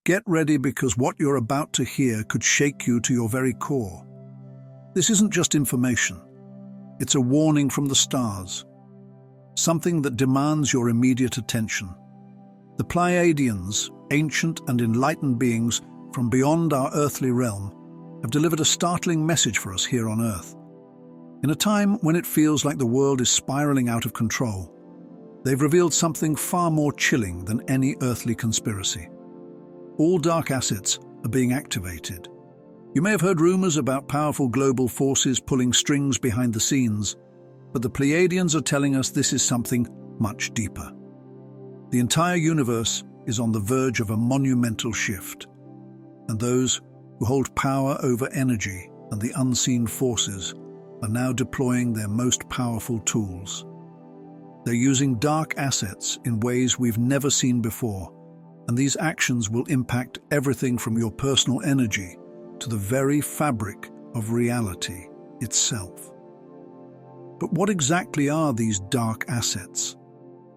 Get ready because what you're about to hear could shake you to your very core. This isn't just information. It's a warning from the stars. Something that demands your immediate attention. The Pleiadians, ancient and enlightened beings from beyond our earthly realm, have delivered a startling message for us here on Earth. In a time when it feels like the world is spiraling out of control, they've revealed something far more chilling than any earthly conspiracy. All dark assets are being activated. You may have heard rumors about powerful global forces pulling strings behind the scenes, but the Pleiadians are telling us this is something much deeper. The entire universe is on the verge of a monumental shift, and those who hold power over energy and the unseen forces are now deploying their most powerful tools. They're using dark assets in ways we've never seen before, and these actions will impact everything from your personal energy to the very fabric of reality itself. But what exactly are these dark assets?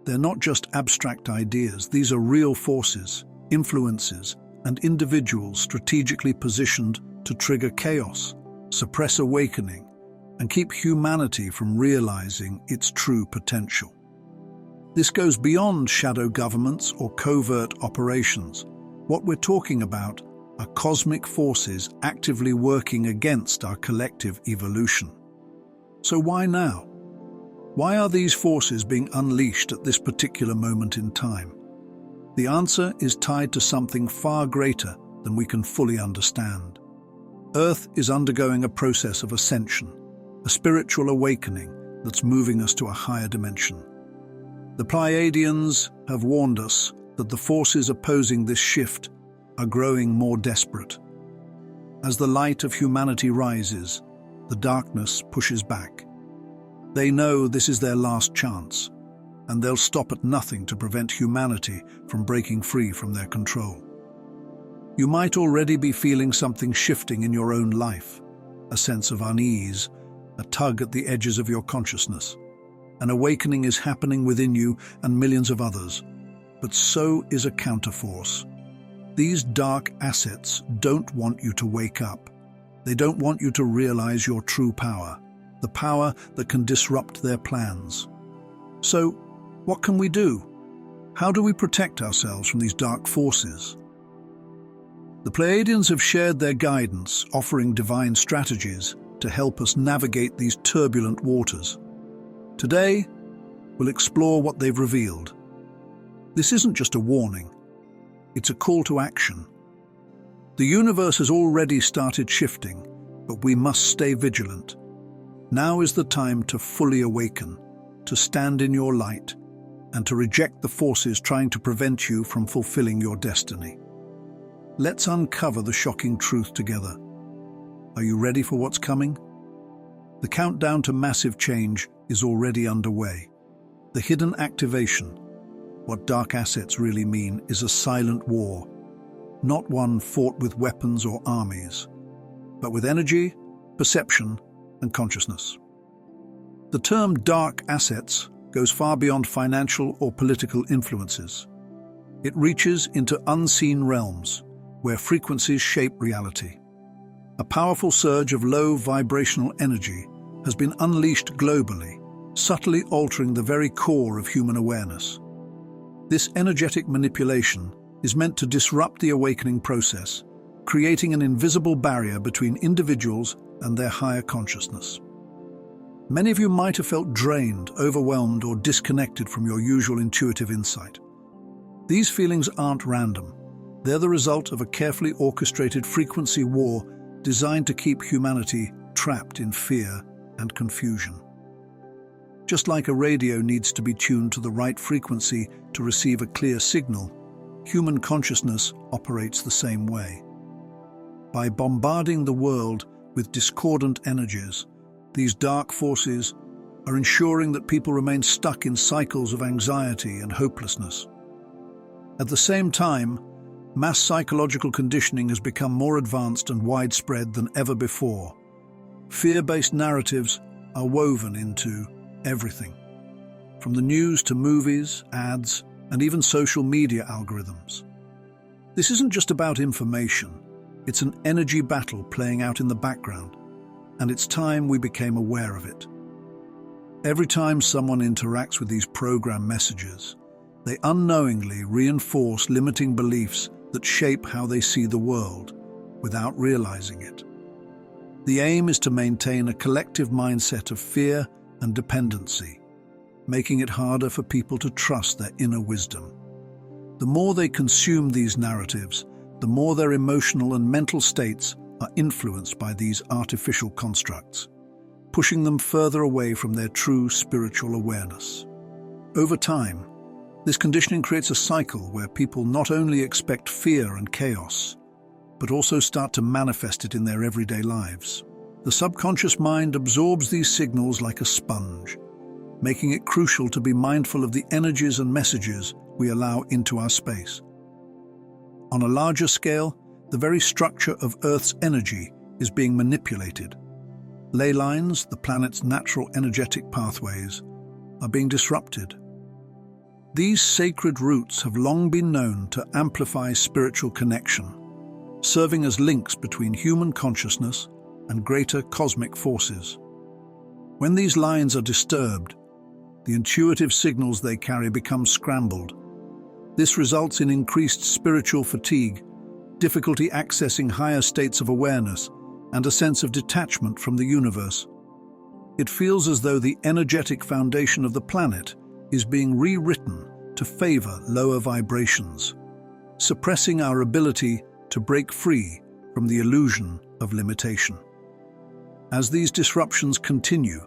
They're not just abstract ideas. These are real forces, influences, and individuals strategically positioned to trigger chaos, suppress awakening, and keep humanity from realizing its true potential. This goes beyond shadow governments or covert operations. What we're talking about are cosmic forces actively working against our collective evolution. So why now? Why are these forces being unleashed at this particular moment in time? The answer is tied to something far greater than we can fully understand. Earth is undergoing a process of ascension, a spiritual awakening that's moving us to a higher dimension. The Pleiadians have warned us that the forces opposing this shift are growing more desperate. As the light of humanity rises, the darkness pushes back. They know this is their last chance, and they'll stop at nothing to prevent humanity from breaking free from their control. You might already be feeling something shifting in your own life, a sense of unease, a tug at the edges of your consciousness. An awakening is happening within you and millions of others, but so is a counterforce. These dark assets don't want you to wake up. They don't want you to realize your true power, the power that can disrupt their plans. So, what can we do? How do we protect ourselves from these dark forces? The Pleiadians have shared their guidance, offering divine strategies to help us navigate these turbulent waters. Today, we'll explore what they've revealed. This isn't just a warning, it's a call to action. The universe has already started shifting, but we must stay vigilant. Now is the time to fully awaken, to stand in your light, and to reject the forces trying to prevent you from fulfilling your destiny. Let's uncover the shocking truth together. Are you ready for what's coming? The countdown to massive change is already underway. The hidden activation, what dark assets really mean, is a silent war, not one fought with weapons or armies, but with energy, perception, and consciousness. The term dark assets goes far beyond financial or political influences. It reaches into unseen realms where frequencies shape reality. A powerful surge of low vibrational energy has been unleashed globally, subtly altering the very core of human awareness. This energetic manipulation is meant to disrupt the awakening process, creating an invisible barrier between individuals and their higher consciousness. Many of you might have felt drained, overwhelmed, or disconnected from your usual intuitive insight. These feelings aren't random. They're the result of a carefully orchestrated frequency war designed to keep humanity trapped in fear and confusion. Just like a radio needs to be tuned to the right frequency to receive a clear signal, human consciousness operates the same way. By bombarding the world with discordant energies, these dark forces are ensuring that people remain stuck in cycles of anxiety and hopelessness. At the same time, mass psychological conditioning has become more advanced and widespread than ever before. Fear-based narratives are woven into everything, from the news to movies, ads, and even social media algorithms. This isn't just about information. It's an energy battle playing out in the background, and it's time we became aware of it. Every time someone interacts with these program messages, they unknowingly reinforce limiting beliefs that shape how they see the world without realizing it. The aim is to maintain a collective mindset of fear and dependency, making it harder for people to trust their inner wisdom. The more they consume these narratives, the more their emotional and mental states are influenced by these artificial constructs, pushing them further away from their true spiritual awareness. Over time, this conditioning creates a cycle where people not only expect fear and chaos, but also start to manifest it in their everyday lives. The subconscious mind absorbs these signals like a sponge, making it crucial to be mindful of the energies and messages we allow into our space. On a larger scale, the very structure of Earth's energy is being manipulated. Ley lines, the planet's natural energetic pathways, are being disrupted. These sacred roots have long been known to amplify spiritual connection, serving as links between human consciousness and greater cosmic forces. When these lines are disturbed, the intuitive signals they carry become scrambled. This results in increased spiritual fatigue, difficulty accessing higher states of awareness, and a sense of detachment from the universe. It feels as though the energetic foundation of the planet is being rewritten to favor lower vibrations, suppressing our ability to break free from the illusion of limitation. As these disruptions continue,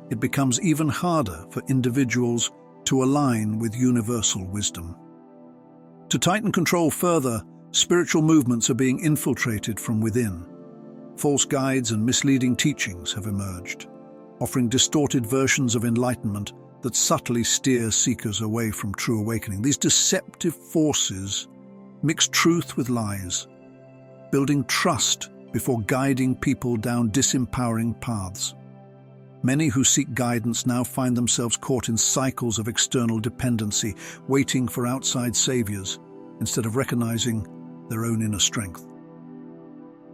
it becomes even harder for individuals to align with universal wisdom. To tighten control further, spiritual movements are being infiltrated from within. False guides and misleading teachings have emerged, offering distorted versions of enlightenment that subtly steer seekers away from true awakening. These deceptive forces mix truth with lies, building trust before guiding people down disempowering paths. Many who seek guidance now find themselves caught in cycles of external dependency, waiting for outside saviors instead of recognizing their own inner strength.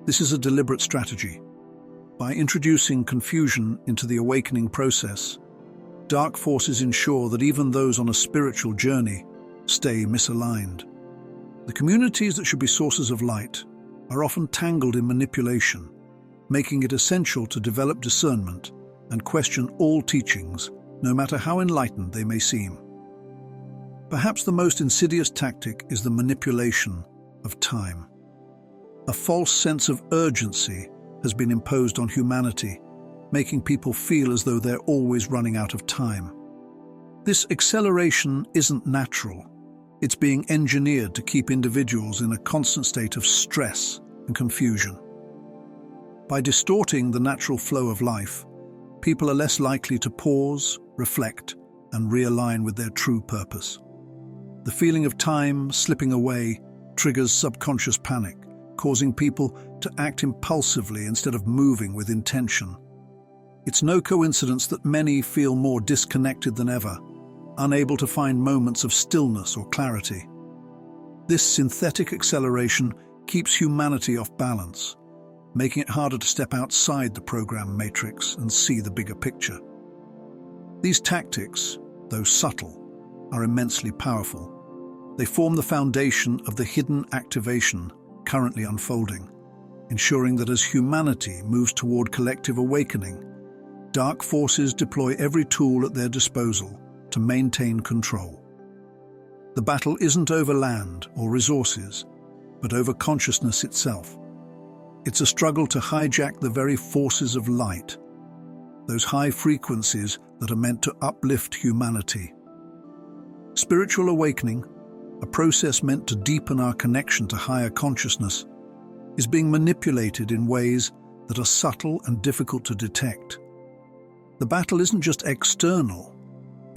This is a deliberate strategy. By introducing confusion into the awakening process, dark forces ensure that even those on a spiritual journey stay misaligned. The communities that should be sources of light are often tangled in manipulation, making it essential to develop discernment and question all teachings, no matter how enlightened they may seem. Perhaps the most insidious tactic is the manipulation of time. A false sense of urgency has been imposed on humanity, making people feel as though they're always running out of time. This acceleration isn't natural. It's being engineered to keep individuals in a constant state of stress and confusion. By distorting the natural flow of life, people are less likely to pause, reflect, and realign with their true purpose. The feeling of time slipping away triggers subconscious panic, causing people to act impulsively instead of moving with intention. It's no coincidence that many feel more disconnected than ever, unable to find moments of stillness or clarity. This synthetic acceleration keeps humanity off balance, making it harder to step outside the program matrix and see the bigger picture. These tactics, though subtle, are immensely powerful. They form the foundation of the hidden activation currently unfolding, ensuring that as humanity moves toward collective awakening, dark forces deploy every tool at their disposal to maintain control. The battle isn't over land or resources, but over consciousness itself. It's a struggle to hijack the very forces of light, those high frequencies that are meant to uplift humanity. Spiritual awakening, a process meant to deepen our connection to higher consciousness, is being manipulated in ways that are subtle and difficult to detect. The battle isn't just external,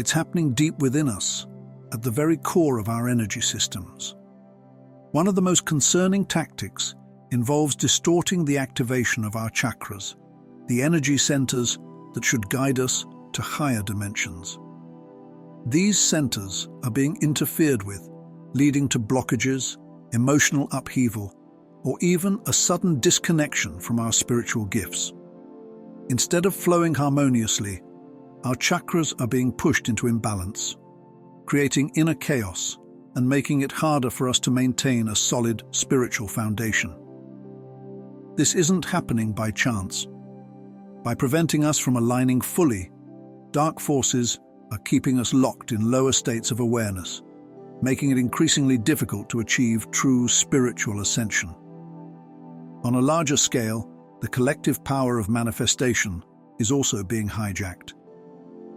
it's happening deep within us, at the very core of our energy systems. One of the most concerning tactics involves distorting the activation of our chakras, the energy centers that should guide us to higher dimensions. These centers are being interfered with, leading to blockages, emotional upheaval, or even a sudden disconnection from our spiritual gifts. Instead of flowing harmoniously, our chakras are being pushed into imbalance, creating inner chaos and making it harder for us to maintain a solid spiritual foundation. This isn't happening by chance. By preventing us from aligning fully, dark forces are keeping us locked in lower states of awareness, making it increasingly difficult to achieve true spiritual ascension. On a larger scale, the collective power of manifestation is also being hijacked.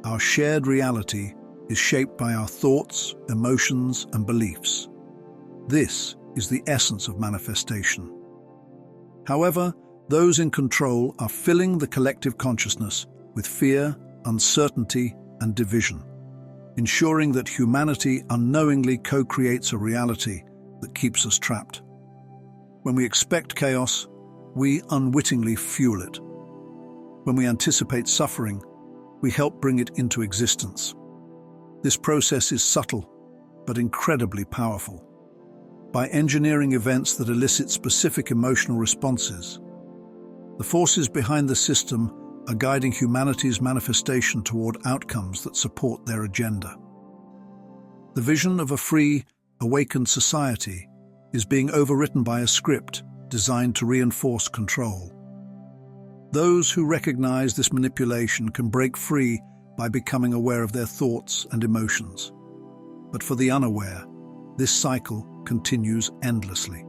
Our shared reality is shaped by our thoughts, emotions, and beliefs. This is the essence of manifestation. However, those in control are filling the collective consciousness with fear, uncertainty, and division, ensuring that humanity unknowingly co-creates a reality that keeps us trapped. When we expect chaos, we unwittingly fuel it. When we anticipate suffering, we help bring it into existence. This process is subtle, but incredibly powerful. By engineering events that elicit specific emotional responses, the forces behind the system are guiding humanity's manifestation toward outcomes that support their agenda. The vision of a free, awakened society is being overwritten by a script designed to reinforce control. Those who recognize this manipulation can break free by becoming aware of their thoughts and emotions. But for the unaware, this cycle continues endlessly.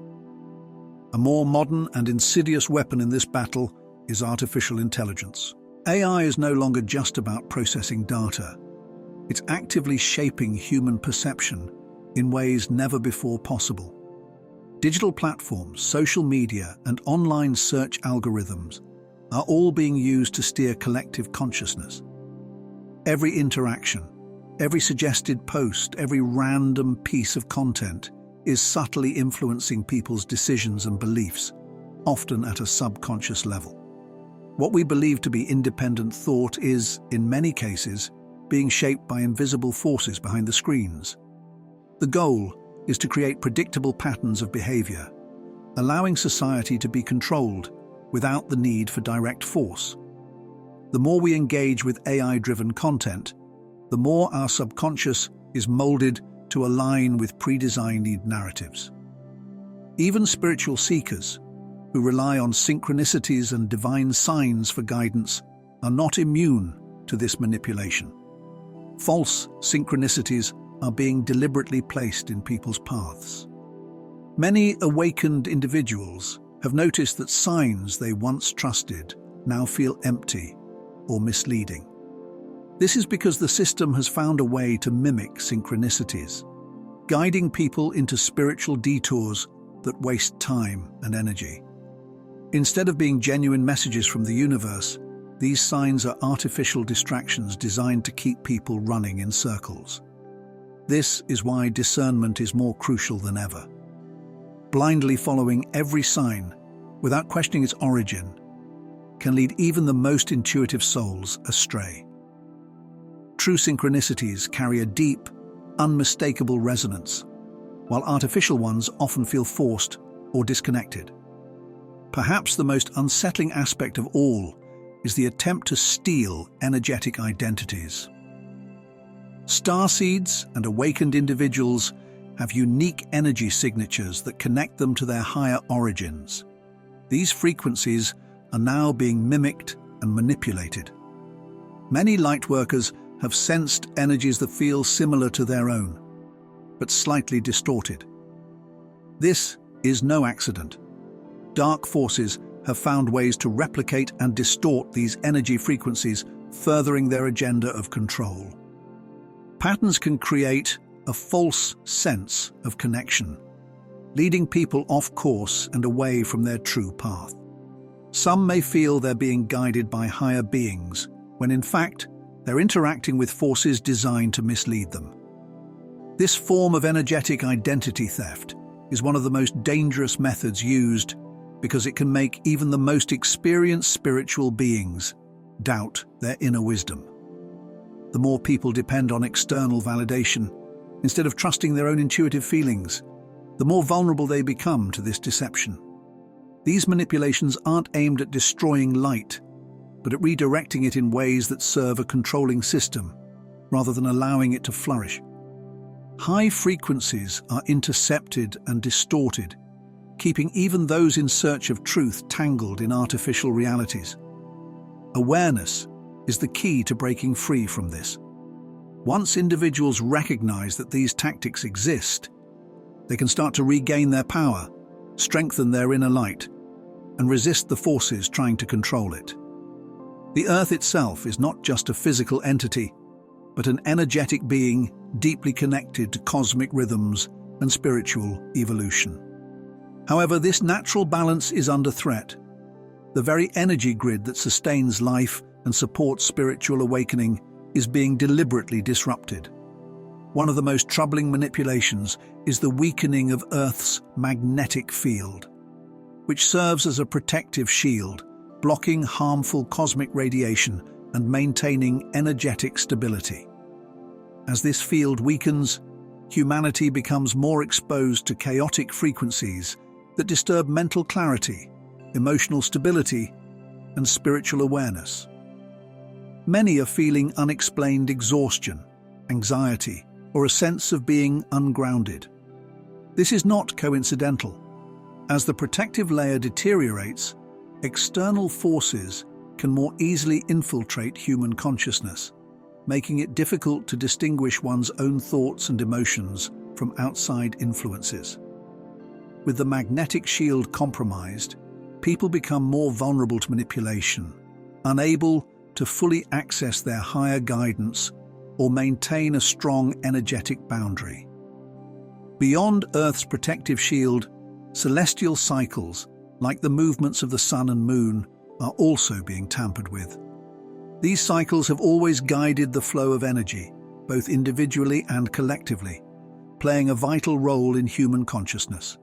A more modern and insidious weapon in this battle is artificial intelligence. AI is no longer just about processing data. It's actively shaping human perception in ways never before possible. Digital platforms, social media, and online search algorithms are all being used to steer collective consciousness. Every interaction, every suggested post, every random piece of content is subtly influencing people's decisions and beliefs, often at a subconscious level. What we believe to be independent thought is, in many cases, being shaped by invisible forces behind the screens. The goal is to create predictable patterns of behavior, allowing society to be controlled without the need for direct force. The more we engage with AI-driven content, the more our subconscious is molded to align with pre-designed narratives. Even spiritual seekers, who rely on synchronicities and divine signs for guidance, are not immune to this manipulation. False synchronicities are being deliberately placed in people's paths. Many awakened individuals have noticed that signs they once trusted now feel empty or misleading. This is because the system has found a way to mimic synchronicities, guiding people into spiritual detours that waste time and energy. Instead of being genuine messages from the universe, these signs are artificial distractions designed to keep people running in circles. This is why discernment is more crucial than ever. Blindly following every sign, without questioning its origin, can lead even the most intuitive souls astray. True synchronicities carry a deep, unmistakable resonance, while artificial ones often feel forced or disconnected. Perhaps the most unsettling aspect of all is the attempt to steal energetic identities. Starseeds and awakened individuals have unique energy signatures that connect them to their higher origins. These frequencies are now being mimicked and manipulated. Many lightworkers have sensed energies that feel similar to their own, but slightly distorted. This is no accident. Dark forces have found ways to replicate and distort these energy frequencies, furthering their agenda of control. Patterns can create a false sense of connection, leading people off course and away from their true path. Some may feel they're being guided by higher beings, when in fact, they're interacting with forces designed to mislead them. This form of energetic identity theft is one of the most dangerous methods used because it can make even the most experienced spiritual beings doubt their inner wisdom. The more people depend on external validation, instead of trusting their own intuitive feelings, the more vulnerable they become to this deception. These manipulations aren't aimed at destroying light, but at redirecting it in ways that serve a controlling system, rather than allowing it to flourish. High frequencies are intercepted and distorted, keeping even those in search of truth tangled in artificial realities. Awareness is the key to breaking free from this. Once individuals recognize that these tactics exist, they can start to regain their power, strengthen their inner light, and resist the forces trying to control it. The Earth itself is not just a physical entity, but an energetic being deeply connected to cosmic rhythms and spiritual evolution. However, this natural balance is under threat. The very energy grid that sustains life and supports spiritual awakening is being deliberately disrupted. One of the most troubling manipulations is the weakening of Earth's magnetic field, which serves as a protective shield, blocking harmful cosmic radiation and maintaining energetic stability. As this field weakens, humanity becomes more exposed to chaotic frequencies that disturb mental clarity, emotional stability, and spiritual awareness. Many are feeling unexplained exhaustion, anxiety, or a sense of being ungrounded. This is not coincidental. As the protective layer deteriorates, external forces can more easily infiltrate human consciousness, making it difficult to distinguish one's own thoughts and emotions from outside influences. With the magnetic shield compromised, people become more vulnerable to manipulation, unable to fully access their higher guidance or maintain a strong energetic boundary. Beyond Earth's protective shield, celestial cycles, like the movements of the sun and moon, are also being tampered with. These cycles have always guided the flow of energy, both individually and collectively, playing a vital role in human consciousness.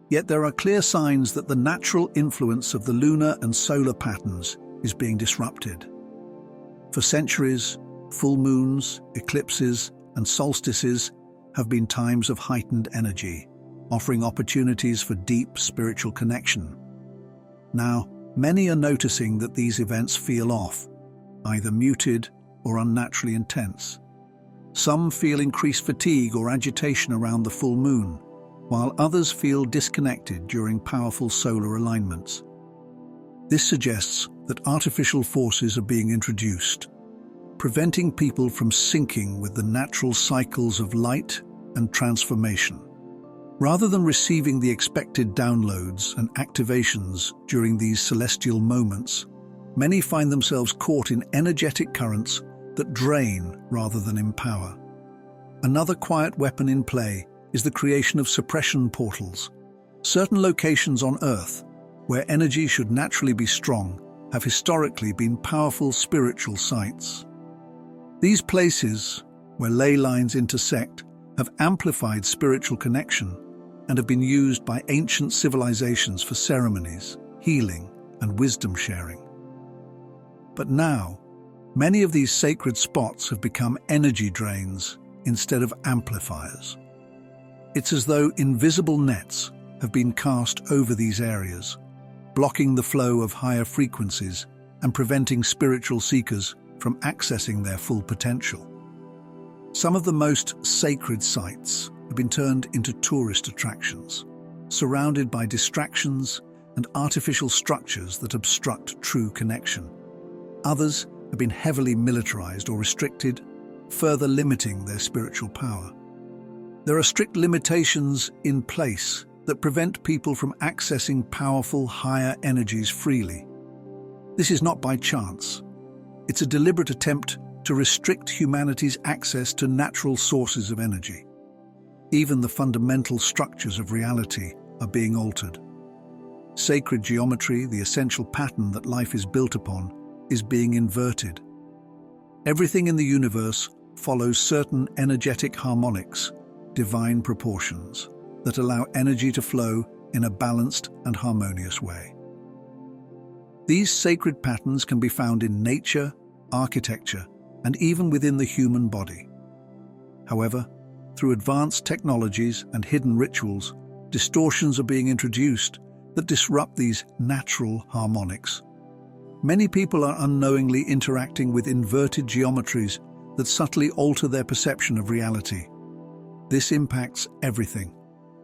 Yet there are clear signs that the natural influence of the lunar and solar patterns is being disrupted. For centuries, full moons, eclipses, and solstices have been times of heightened energy, offering opportunities for deep spiritual connection. Now, many are noticing that these events feel off, either muted or unnaturally intense. Some feel increased fatigue or agitation around the full moon, while others feel disconnected during powerful solar alignments. This suggests that artificial forces are being introduced, preventing people from syncing with the natural cycles of light and transformation. Rather than receiving the expected downloads and activations during these celestial moments, many find themselves caught in energetic currents that drain rather than empower. Another quiet weapon in play is the creation of suppression portals. Certain locations on Earth, where energy should naturally be strong, have historically been powerful spiritual sites. These places, where ley lines intersect, have amplified spiritual connection and have been used by ancient civilizations for ceremonies, healing, and wisdom sharing. But now, many of these sacred spots have become energy drains instead of amplifiers. It's as though invisible nets have been cast over these areas, blocking the flow of higher frequencies and preventing spiritual seekers from accessing their full potential. Some of the most sacred sites have been turned into tourist attractions, surrounded by distractions and artificial structures that obstruct true connection. Others have been heavily militarized or restricted, further limiting their spiritual power. There are strict limitations in place that prevent people from accessing powerful, higher energies freely. This is not by chance. It's a deliberate attempt to restrict humanity's access to natural sources of energy. Even the fundamental structures of reality are being altered. Sacred geometry, the essential pattern that life is built upon, is being inverted. Everything in the universe follows certain energetic harmonics, divine proportions, that allow energy to flow in a balanced and harmonious way. These sacred patterns can be found in nature, architecture, and even within the human body. However, through advanced technologies and hidden rituals, distortions are being introduced that disrupt these natural harmonics. Many people are unknowingly interacting with inverted geometries that subtly alter their perception of reality. This impacts everything,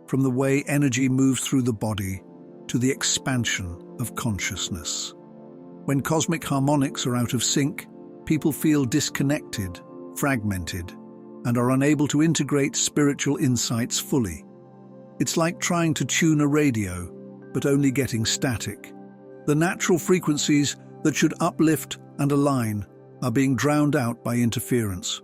from the way energy moves through the body to the expansion of consciousness. When cosmic harmonics are out of sync, people feel disconnected, fragmented, and are unable to integrate spiritual insights fully. It's like trying to tune a radio, but only getting static. The natural frequencies that should uplift and align are being drowned out by interference.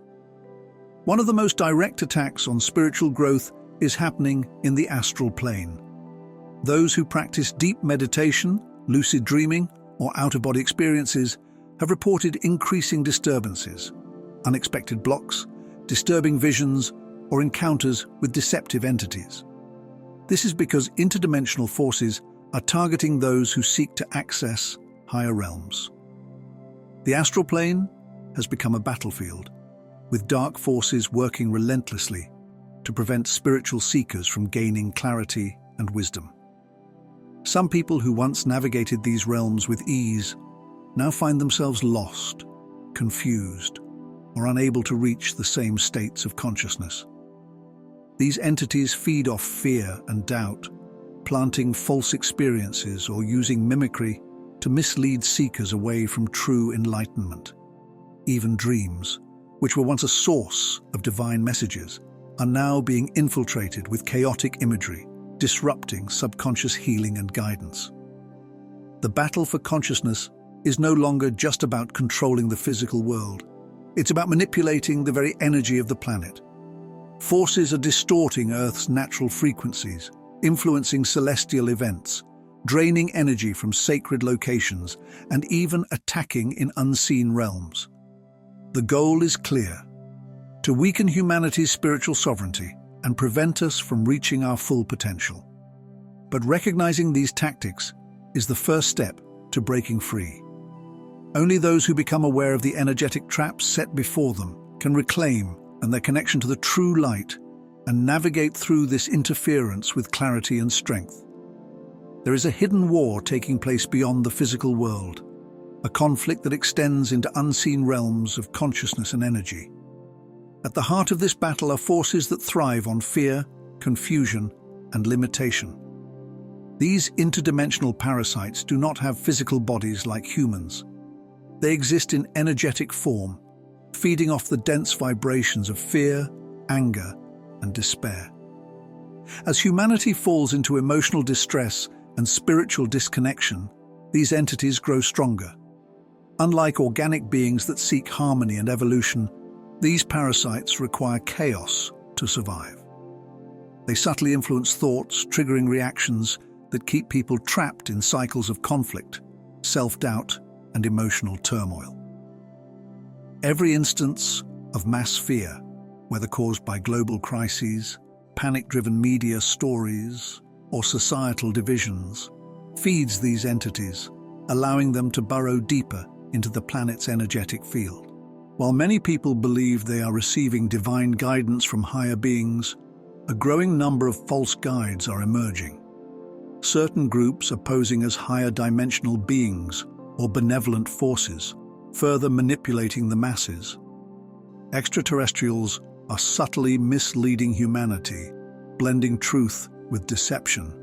One of the most direct attacks on spiritual growth is happening in the astral plane. Those who practice deep meditation, lucid dreaming, or out-of-body experiences have reported increasing disturbances, unexpected blocks, disturbing visions, or encounters with deceptive entities. This is because interdimensional forces are targeting those who seek to access higher realms. The astral plane has become a battlefield, with dark forces working relentlessly to prevent spiritual seekers from gaining clarity and wisdom. Some people who once navigated these realms with ease now find themselves lost, confused, or unable to reach the same states of consciousness. These entities feed off fear and doubt, planting false experiences or using mimicry to mislead seekers away from true enlightenment. Even dreams, which were once a source of divine messages, are now being infiltrated with chaotic imagery, disrupting subconscious healing and guidance. The battle for consciousness is no longer just about controlling the physical world. It's about manipulating the very energy of the planet. Forces are distorting Earth's natural frequencies, influencing celestial events, draining energy from sacred locations, and even attacking in unseen realms. The goal is clear: to weaken humanity's spiritual sovereignty and prevent us from reaching our full potential. But recognizing these tactics is the first step to breaking free. Only those who become aware of the energetic traps set before them can reclaim their connection to the true light and navigate through this interference with clarity and strength. There is a hidden war taking place beyond the physical world, a conflict that extends into unseen realms of consciousness and energy. At the heart of this battle are forces that thrive on fear, confusion, and limitation. These interdimensional parasites do not have physical bodies like humans. They exist in energetic form, feeding off the dense vibrations of fear, anger, and despair. As humanity falls into emotional distress and spiritual disconnection, these entities grow stronger. Unlike organic beings that seek harmony and evolution, these parasites require chaos to survive. They subtly influence thoughts, triggering reactions that keep people trapped in cycles of conflict, self-doubt, and emotional turmoil. Every instance of mass fear, whether caused by global crises, panic-driven media stories, or societal divisions, feeds these entities, allowing them to burrow deeper into the planet's energetic field. While many people believe they are receiving divine guidance from higher beings, a growing number of false guides are emerging. Certain groups are posing as higher dimensional beings or benevolent forces, further manipulating the masses. Extraterrestrials are subtly misleading humanity, blending truth with deception.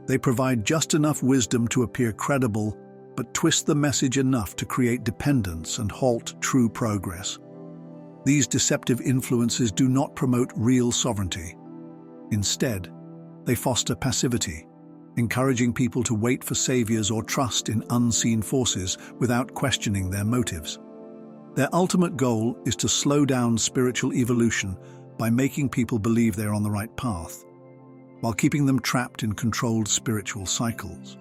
They provide just enough wisdom to appear credible, but twist the message enough to create dependence and halt true progress. These deceptive influences do not promote real sovereignty. Instead, they foster passivity, encouraging people to wait for saviors or trust in unseen forces without questioning their motives. Their ultimate goal is to slow down spiritual evolution by making people believe they're on the right path, while keeping them trapped in controlled spiritual cycles.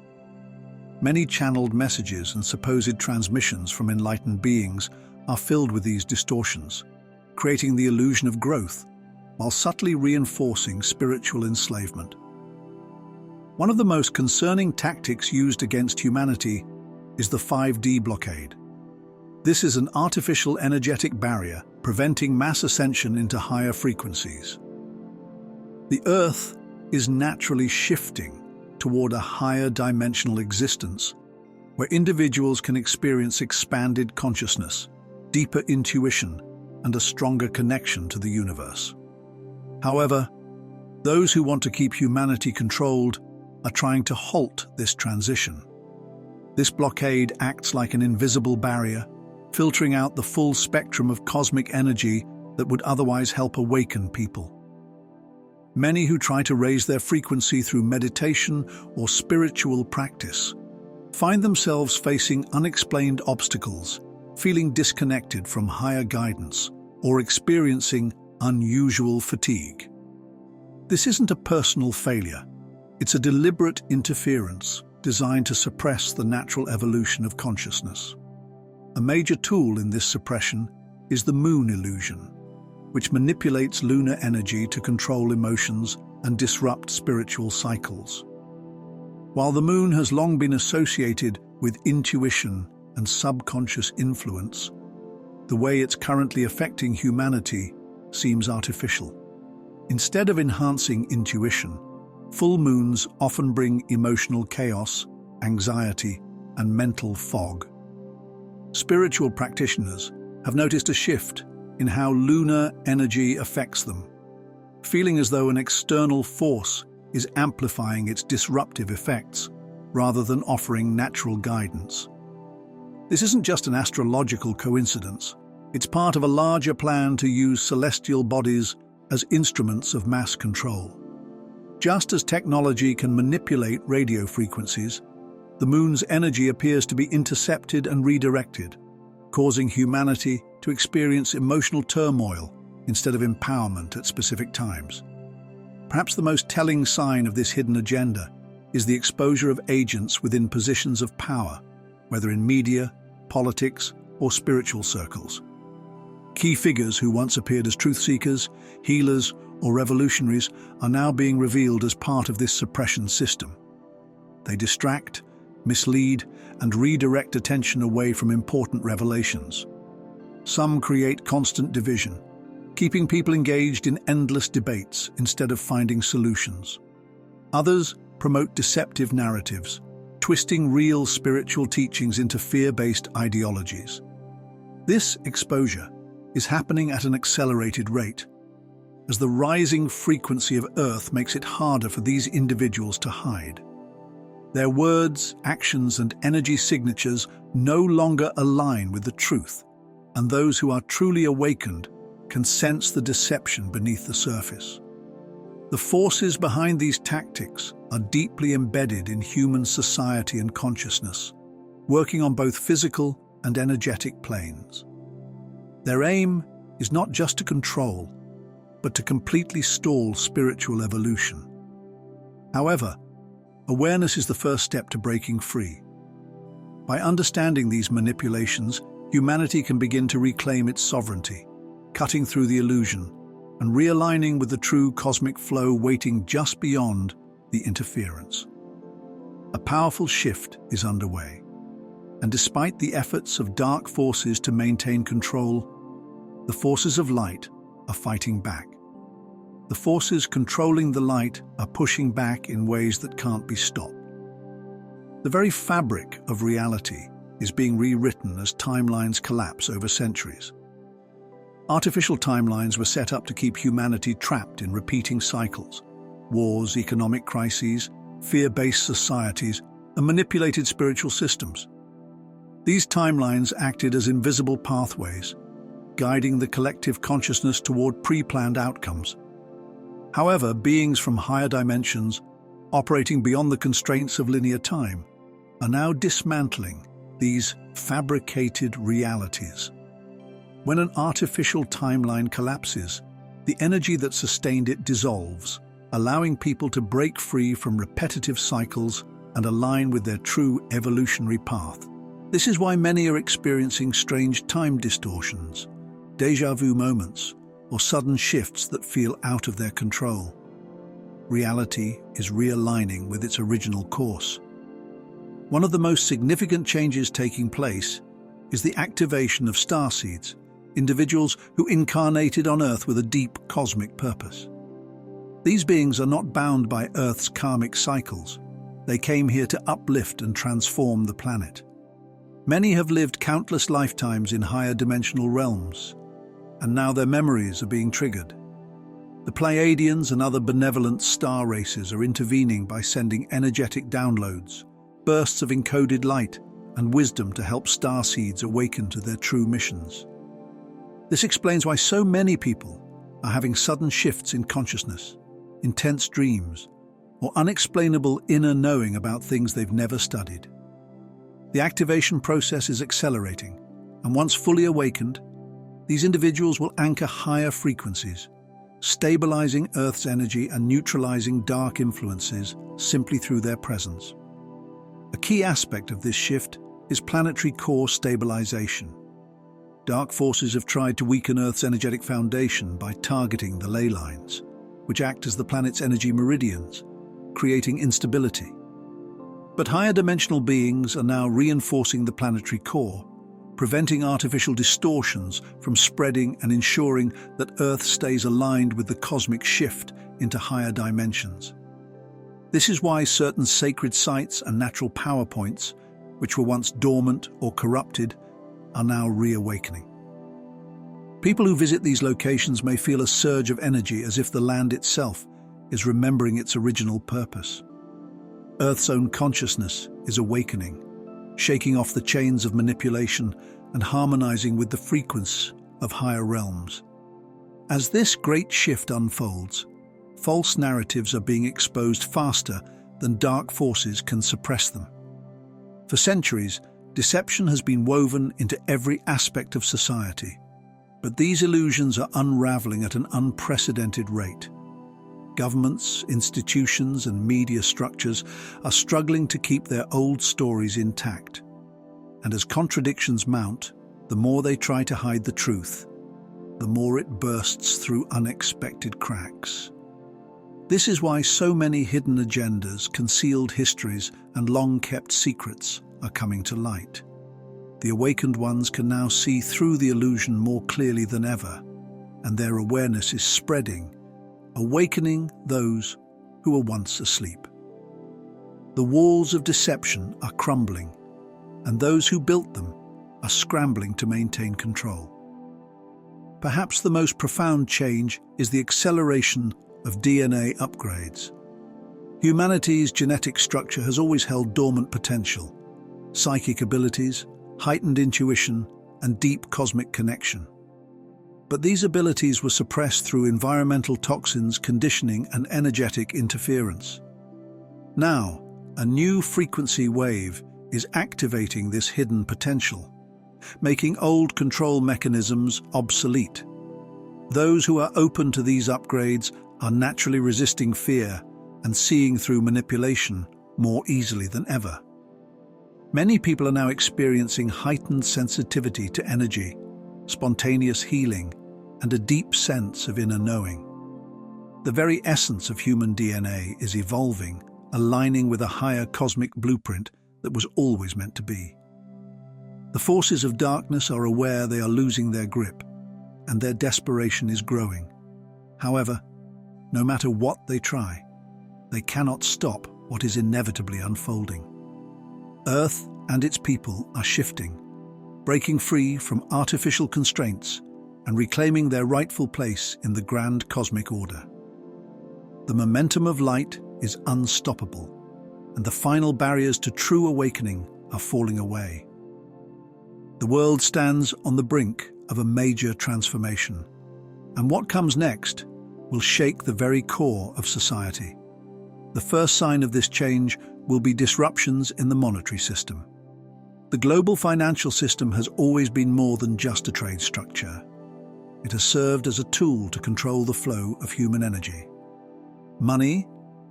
Many channeled messages and supposed transmissions from enlightened beings are filled with these distortions, creating the illusion of growth, while subtly reinforcing spiritual enslavement. One of the most concerning tactics used against humanity is the 5D blockade. This is an artificial energetic barrier preventing mass ascension into higher frequencies. The Earth is naturally shifting toward a higher dimensional existence where individuals can experience expanded consciousness, deeper intuition, and a stronger connection to the universe. However, those who want to keep humanity controlled are trying to halt this transition. This blockade acts like an invisible barrier, filtering out the full spectrum of cosmic energy that would otherwise help awaken people. Many who try to raise their frequency through meditation or spiritual practice find themselves facing unexplained obstacles, feeling disconnected from higher guidance, or experiencing unusual fatigue. This isn't a personal failure. It's a deliberate interference designed to suppress the natural evolution of consciousness. A major tool in this suppression is the moon illusion, which manipulates lunar energy to control emotions and disrupt spiritual cycles. While the moon has long been associated with intuition and subconscious influence, the way it's currently affecting humanity seems artificial. Instead of enhancing intuition, full moons often bring emotional chaos, anxiety, and mental fog. Spiritual practitioners have noticed a shift in how lunar energy affects them, feeling as though an external force is amplifying its disruptive effects rather than offering natural guidance. This isn't just an astrological coincidence. It's part of a larger plan to use celestial bodies as instruments of mass control. Just as technology can manipulate radio frequencies, the moon's energy appears to be intercepted and redirected, causing humanity to experience emotional turmoil instead of empowerment at specific times. Perhaps the most telling sign of this hidden agenda is the exposure of agents within positions of power, whether in media, politics, or spiritual circles. Key figures who once appeared as truth seekers, healers, or revolutionaries are now being revealed as part of this suppression system. They distract, mislead, and redirect attention away from important revelations. Some create constant division, keeping people engaged in endless debates instead of finding solutions. Others promote deceptive narratives, twisting real spiritual teachings into fear-based ideologies. This exposure is happening at an accelerated rate, as the rising frequency of Earth makes it harder for these individuals to hide. Their words, actions, and energy signatures no longer align with the truth, and those who are truly awakened can sense the deception beneath the surface. The forces behind these tactics are deeply embedded in human society and consciousness, working on both physical and energetic planes. Their aim is not just to control, but to completely stall spiritual evolution. However, awareness is the first step to breaking free. By understanding these manipulations, humanity can begin to reclaim its sovereignty, cutting through the illusion and realigning with the true cosmic flow waiting just beyond the interference. A powerful shift is underway, and despite the efforts of dark forces to maintain control, the forces of light are fighting back. The forces controlling the light are pushing back in ways that can't be stopped. The very fabric of reality is being rewritten as timelines collapse over centuries. Artificial timelines were set up to keep humanity trapped in repeating cycles: wars, economic crises, fear-based societies, and manipulated spiritual systems. These timelines acted as invisible pathways, guiding the collective consciousness toward pre-planned outcomes. However, beings from higher dimensions, operating beyond the constraints of linear time, are now dismantling these fabricated realities. When an artificial timeline collapses, the energy that sustained it dissolves, allowing people to break free from repetitive cycles and align with their true evolutionary path. This is why many are experiencing strange time distortions, déjà vu moments, or sudden shifts that feel out of their control. Reality is realigning with its original course. One of the most significant changes taking place is the activation of starseeds, individuals who incarnated on Earth with a deep cosmic purpose. These beings are not bound by Earth's karmic cycles. They came here to uplift and transform the planet. Many have lived countless lifetimes in higher dimensional realms, and now their memories are being triggered. The Pleiadians and other benevolent star races are intervening by sending energetic downloads, bursts of encoded light and wisdom to help starseeds awaken to their true missions. This explains why so many people are having sudden shifts in consciousness, intense dreams, or unexplainable inner knowing about things they've never studied. The activation process is accelerating, and once fully awakened, these individuals will anchor higher frequencies, stabilizing Earth's energy and neutralizing dark influences simply through their presence. A key aspect of this shift is planetary core stabilization. Dark forces have tried to weaken Earth's energetic foundation by targeting the ley lines, which act as the planet's energy meridians, creating instability. But higher dimensional beings are now reinforcing the planetary core, preventing artificial distortions from spreading and ensuring that Earth stays aligned with the cosmic shift into higher dimensions. This is why certain sacred sites and natural power points, which were once dormant or corrupted, are now reawakening. People who visit these locations may feel a surge of energy as if the land itself is remembering its original purpose. Earth's own consciousness is awakening, shaking off the chains of manipulation and harmonizing with the frequency of higher realms. As this great shift unfolds, false narratives are being exposed faster than dark forces can suppress them. For centuries, deception has been woven into every aspect of society, but these illusions are unraveling at an unprecedented rate. Governments, institutions, and media structures are struggling to keep their old stories intact. And as contradictions mount, the more they try to hide the truth, the more it bursts through unexpected cracks. This is why so many hidden agendas, concealed histories, and long-kept secrets are coming to light. The awakened ones can now see through the illusion more clearly than ever, and their awareness is spreading, awakening those who were once asleep. The walls of deception are crumbling, and those who built them are scrambling to maintain control. Perhaps the most profound change is the acceleration of DNA upgrades. Humanity's genetic structure has always held dormant potential, psychic abilities, heightened intuition, and deep cosmic connection. But these abilities were suppressed through environmental toxins, conditioning, and energetic interference. Now, a new frequency wave is activating this hidden potential, making old control mechanisms obsolete. Those who are open to these upgrades are naturally resisting fear and seeing through manipulation more easily than ever. Many people are now experiencing heightened sensitivity to energy, spontaneous healing, and a deep sense of inner knowing. The very essence of human DNA is evolving, aligning with a higher cosmic blueprint that was always meant to be. The forces of darkness are aware they are losing their grip, and their desperation is growing. However, no matter what they try, they cannot stop what is inevitably unfolding. Earth and its people are shifting, breaking free from artificial constraints and reclaiming their rightful place in the grand cosmic order. The momentum of light is unstoppable, and the final barriers to true awakening are falling away. The world stands on the brink of a major transformation, and what comes next will shake the very core of society. The first sign of this change will be disruptions in the monetary system. The global financial system has always been more than just a trade structure. It has served as a tool to control the flow of human energy. Money,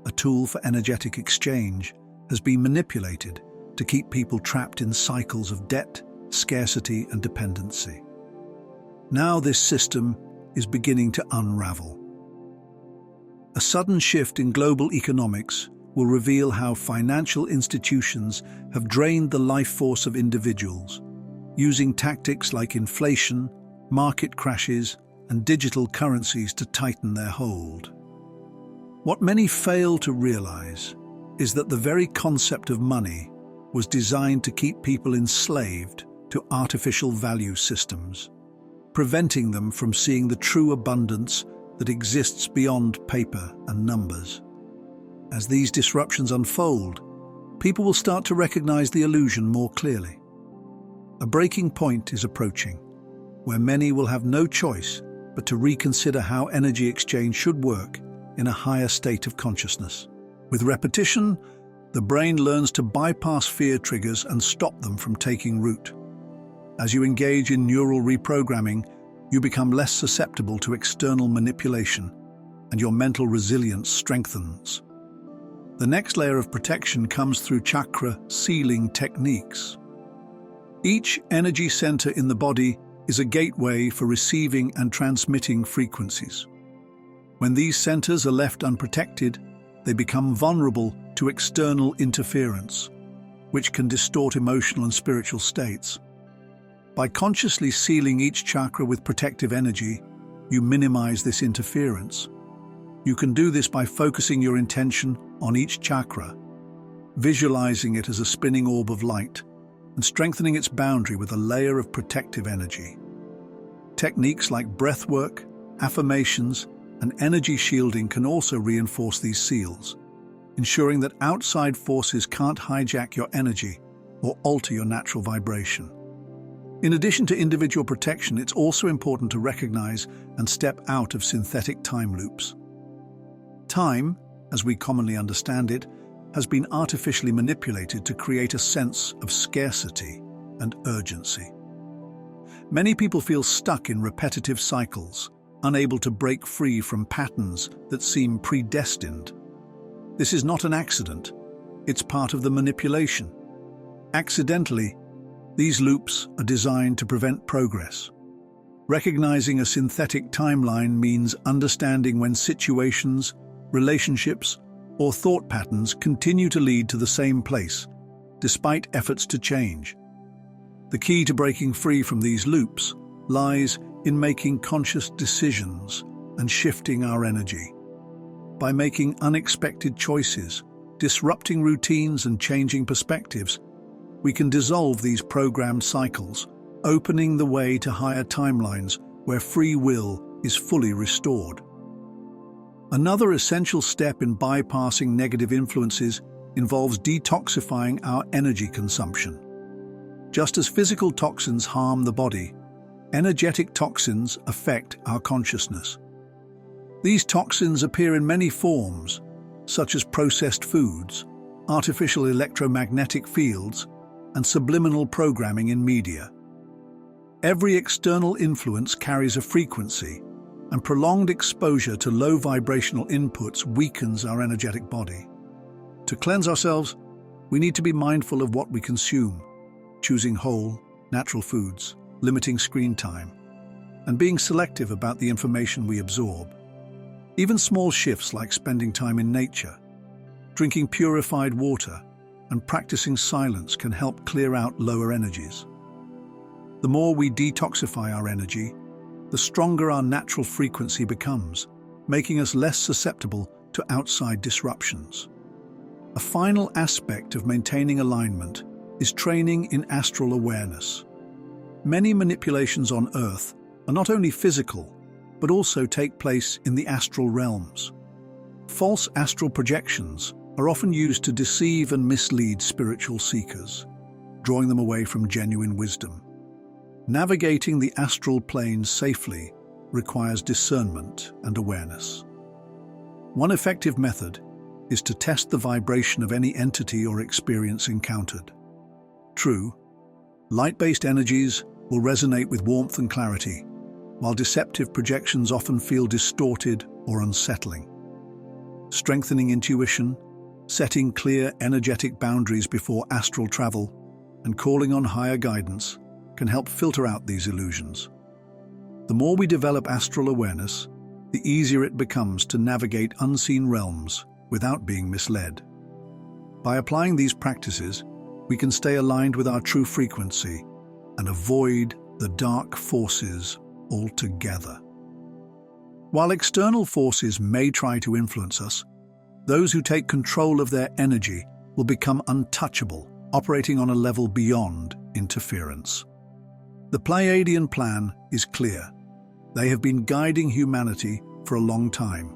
a tool for energetic exchange, has been manipulated to keep people trapped in cycles of debt, scarcity, and dependency. Now this system is beginning to unravel. A sudden shift in global economics will reveal how financial institutions have drained the life force of individuals, using tactics like inflation, market crashes, and digital currencies to tighten their hold. What many fail to realize is that the very concept of money was designed to keep people enslaved to artificial value systems, preventing them from seeing the true abundance that exists beyond paper and numbers. As these disruptions unfold, people will start to recognize the illusion more clearly. A breaking point is approaching, where many will have no choice but to reconsider how energy exchange should work in a higher state of consciousness. With repetition, the brain learns to bypass fear triggers and stop them from taking root. As you engage in neural reprogramming, you become less susceptible to external manipulation, and your mental resilience strengthens. The next layer of protection comes through chakra sealing techniques. Each energy center in the body is a gateway for receiving and transmitting frequencies. When these centers are left unprotected, they become vulnerable to external interference, which can distort emotional and spiritual states. By consciously sealing each chakra with protective energy, you minimize this interference. You can do this by focusing your intention on each chakra, visualizing it as a spinning orb of light, and strengthening its boundary with a layer of protective energy. Techniques like breathwork, affirmations, and energy shielding can also reinforce these seals, ensuring that outside forces can't hijack your energy or alter your natural vibration. In addition to individual protection, it's also important to recognize and step out of synthetic time loops. Time, as we commonly understand it, has been artificially manipulated to create a sense of scarcity and urgency. Many people feel stuck in repetitive cycles, unable to break free from patterns that seem predestined. This is not an accident, it's part of the manipulation. Accidentally, these loops are designed to prevent progress. Recognizing a synthetic timeline means understanding when situations, relationships, or thought patterns continue to lead to the same place, despite efforts to change. The key to breaking free from these loops lies in making conscious decisions and shifting our energy. By making unexpected choices, disrupting routines, and changing perspectives, we can dissolve these programmed cycles, opening the way to higher timelines where free will is fully restored. Another essential step in bypassing negative influences involves detoxifying our energy consumption. Just as physical toxins harm the body, energetic toxins affect our consciousness. These toxins appear in many forms, such as processed foods, artificial electromagnetic fields, and subliminal programming in media. Every external influence carries a frequency, and prolonged exposure to low vibrational inputs weakens our energetic body. To cleanse ourselves, we need to be mindful of what we consume, choosing whole, natural foods, limiting screen time, and being selective about the information we absorb. Even small shifts like spending time in nature, drinking purified water, and practicing silence can help clear out lower energies. The more we detoxify our energy, the stronger our natural frequency becomes, making us less susceptible to outside disruptions. A final aspect of maintaining alignment is training in astral awareness. Many manipulations on Earth are not only physical, but also take place in the astral realms. False astral projections are often used to deceive and mislead spiritual seekers, drawing them away from genuine wisdom. Navigating the astral plane safely requires discernment and awareness. One effective method is to test the vibration of any entity or experience encountered. True, light-based energies will resonate with warmth and clarity, while deceptive projections often feel distorted or unsettling. Strengthening intuition, setting clear energetic boundaries before astral travel, and calling on higher guidance can help filter out these illusions. The more we develop astral awareness, the easier it becomes to navigate unseen realms without being misled. By applying these practices, we can stay aligned with our true frequency and avoid the dark forces altogether. While external forces may try to influence us, Those who take control of their energy will become untouchable, operating on a level beyond interference. The Pleiadian plan is clear. They have been guiding humanity for a long time,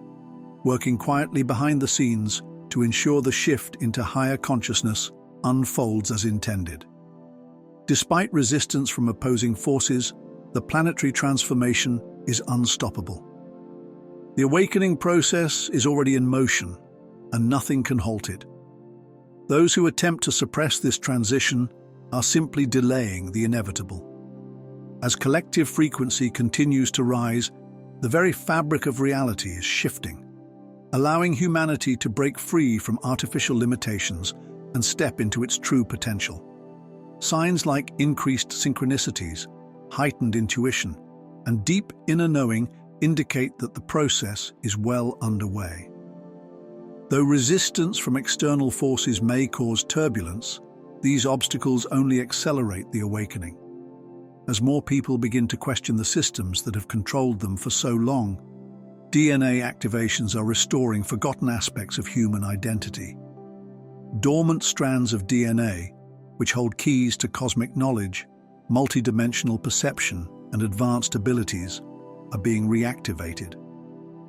working quietly behind the scenes to ensure the shift into higher consciousness unfolds as intended. Despite resistance from opposing forces, the planetary transformation is unstoppable. The awakening process is already in motion, and nothing can halt it. Those who attempt to suppress this transition are simply delaying the inevitable. As collective frequency continues to rise, the very fabric of reality is shifting, allowing humanity to break free from artificial limitations and step into its true potential. Signs like increased synchronicities, heightened intuition, and deep inner knowing indicate that the process is well underway. Though resistance from external forces may cause turbulence, these obstacles only accelerate the awakening. As more people begin to question the systems that have controlled them for so long, DNA activations are restoring forgotten aspects of human identity. Dormant strands of DNA, which hold keys to cosmic knowledge, multidimensional perception, and advanced abilities, are being reactivated.